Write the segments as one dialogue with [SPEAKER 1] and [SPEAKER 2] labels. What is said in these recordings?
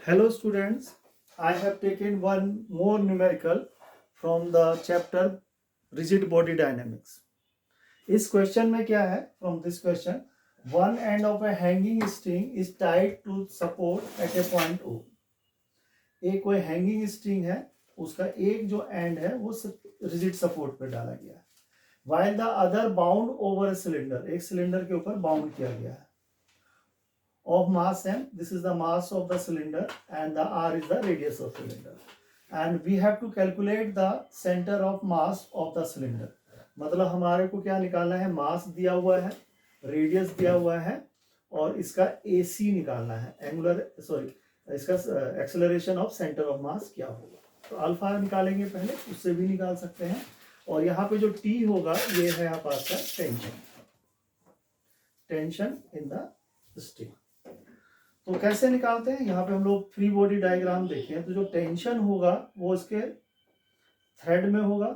[SPEAKER 1] Hello students, I have taken one more numerical from the chapter rigid body dynamics. इस question में क्या है? From this question, one end of a hanging string is tied to support at a point O. एक कोई hanging string है, उसका एक जो एंड है वो रिजिड सपोर्ट पे डाला गया है, while the other bound over a cylinder, एक सिलेंडर के ऊपर बाउंड किया गया है, of mass m, this is the mass of the cylinder and the r is the radius of cylinder, and we have to calculate the center of mass of the cylinder. मतलब हमारे को क्या निकालना है? मास दिया हुआ है, रेडियस दिया हुआ है और इसका AC निकालना है, एंगुलर इसका acceleration of centre of mass क्या होगा. तो अल्फा निकालेंगे पहले, उससे भी निकाल सकते हैं. और यहाँ पे जो T होगा ये है आपका टेंशन इन द स्ट्रिंग. तो कैसे निकालते हैं? यहाँ पे हम लोग फ्री बॉडी डायग्राम देखें तो जो टेंशन होगा वो इसके थ्रेड में होगा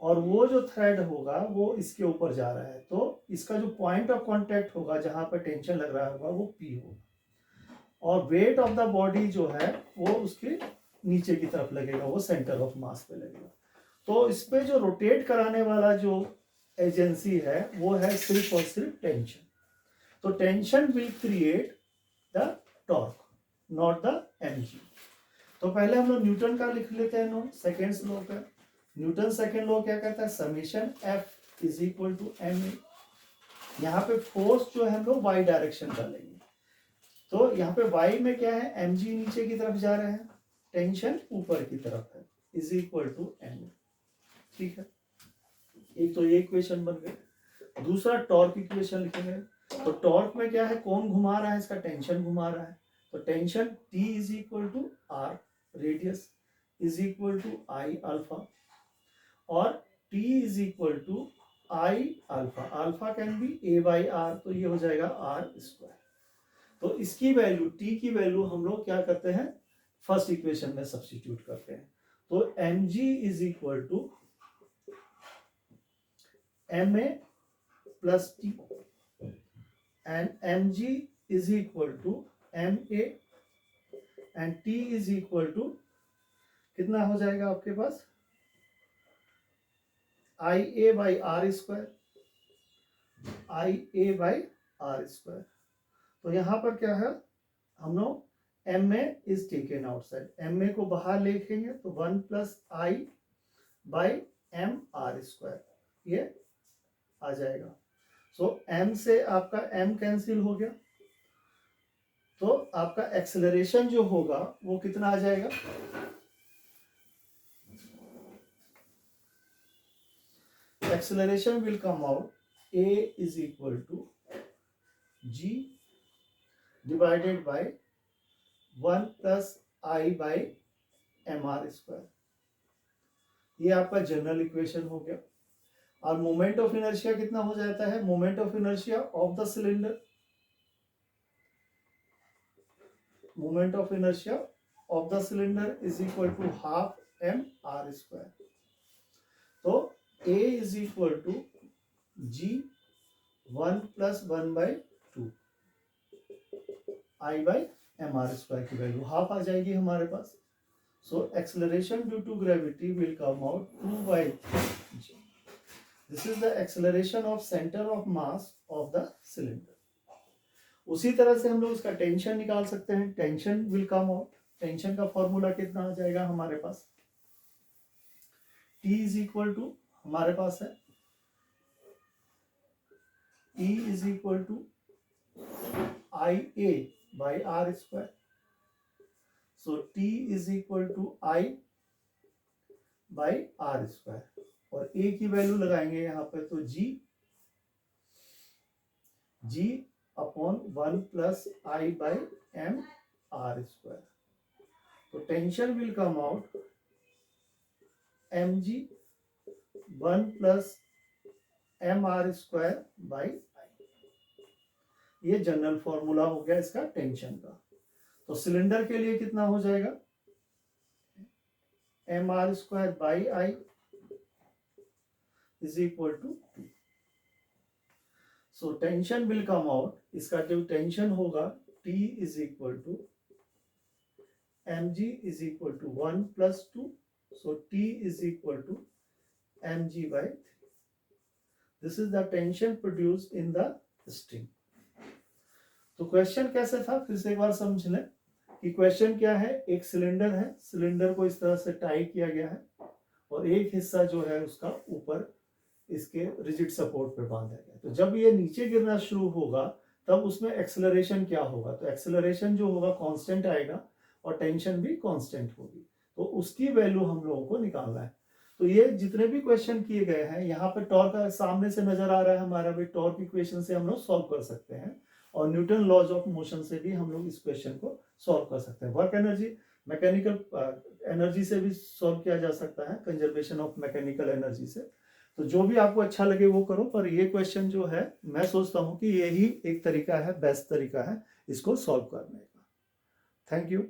[SPEAKER 1] और वो जो थ्रेड होगा वो इसके ऊपर जा रहा है, तो इसका जो पॉइंट ऑफ कांटेक्ट होगा जहां पर टेंशन लग रहा होगा वो P होगा, और वेट ऑफ द बॉडी जो है वो उसके नीचे की तरफ लगेगा, वो सेंटर ऑफ मास पे लगेगा. तो इस पे जो रोटेट कराने वाला जो एजेंसी है वो है सिर्फ और सिर्फ टेंशन. तो tension will create the torque, not the mg. तो पहले हम लोग न्यूटन का लिख लेते हैं नो सेकेंड्स लॉ का. न्यूटन सेकेंड लॉ क्या कहता है? Summation F is equal to ma. यहाँ पे फोर्स जो है हम लोग y डायरेक्शन का लेंगे, तो यहाँ पे y में क्या है? mg नीचे की तरफ जा रहे हैं, टेंशन ऊपर की तरफ है, इज इक्वल टू ma. ठीक है, एक तो ये इक्वेशन बन गई. दूसरा टॉर्क इक्वेशन लिखेंगे. तो टॉर्क में क्या है? कौन घुमा रहा है? इसका टेंशन घुमा रहा है. तो tension T is equal to R radius is equal to I alpha, और T is equal to I alpha. Alpha can be A by R, तो ये हो जाएगा R स्क्वायर. तो इसकी वैल्यू T की वैल्यू हम लोग क्या करते हैं? फर्स्ट इक्वेशन में सब्स्टिट्यूट करते हैं. तो mg is equal to ma plus T and mg is equal to ma and T is equal to कितना हो जाएगा आपके पास? IA by R square, IA by R square. तो यहाँ पर क्या है? हम लोग ma is taken outside, ma को बाहर लिखेंगे तो 1 plus I by m R square ये आ जाएगा. सो m से आपका m कैंसिल हो गया, तो आपका एक्सेलरेशन जो होगा वो कितना आ जाएगा? Acceleration will come out a is equal to g divided by 1 plus I by mr square. ये आपका जनरल इक्वेशन हो गया. और मोमेंट ऑफ इनर्शिया कितना हो जाता है? Moment of inertia of the cylinder, moment of inertia of the cylinder is equal to half m r square. तो a is equal to g 1 plus 1 by 2 I by mr square की value half आ जाएगी हमारे पास. So acceleration due to gravity will come out 2 by g. This is the acceleration of center of mass of the cylinder. उसी तरह से हम लोग उसका टेंशन निकाल सकते हैं. Tension will come out. Tension का फॉर्मूला कितना आ जाएगा हमारे पास? T इज इक्वल टू हमारे पास है E is equal to IA by R square. So T is equal to I by R square, और A की वैल्यू लगाएंगे यहाँ पे तो G upon 1 plus I by M R square. तो tension will come out mg 1 plus M R square by I. ये general formula हो गया इसका टेंशन का. तो सिलेंडर के लिए कितना हो जाएगा? M R square by I is equal to 2. So tension will come out. इसका जो टेंशन होगा T is equal to mg is equal to 1 plus 2, so T is equal to mg by 3. This is the tension produced in the string. तो question कैसे था, फिर से एक बार समझ लें कि क्वेश्चन क्या है। एक सिलेंडर है, सिलेंडर को इस तरह से टाई किया गया है और एक हिस्सा जो है उसका ऊपर इसके रिजिड सपोर्ट पे बांधा गया। तो जब ये नीचे गिरना शुरू होगा तब उसमें एक्सेलरेशन क्या होगा, तो एक्सेलरेशन जो होगा कांस्टेंट आएगा और टेंशन भी कांस्टेंट होगी। तो उसकी वैल्यू हम लोगों को निकालना है। तो ये जितने भी क्वेश्चन किए गए हैं, यहाँ पे टॉर्क का सामने से नजर आ रहा है हमारा भी, टॉर्क इक्वेशन से हम लोग सॉल्व कर सकते हैं और न्यूटन लॉज ऑफ मोशन से भी हम लोग इस क्वेश्चन को सॉल्व कर सकते हैं। वर्क एनर्जी मैकेनिकल एनर्जी से भी सॉल्व किया जा सकता है, कंजर्वेशन ऑफ मैकेनिकल एनर्जी से। तो जो भी आपको अच्छा लगे वो करो, पर ये क्वेश्चन जो है मैं सोचता हूँ कि यही एक तरीका है, बेस्ट तरीका है इसको सॉल्व करने का। Thank you.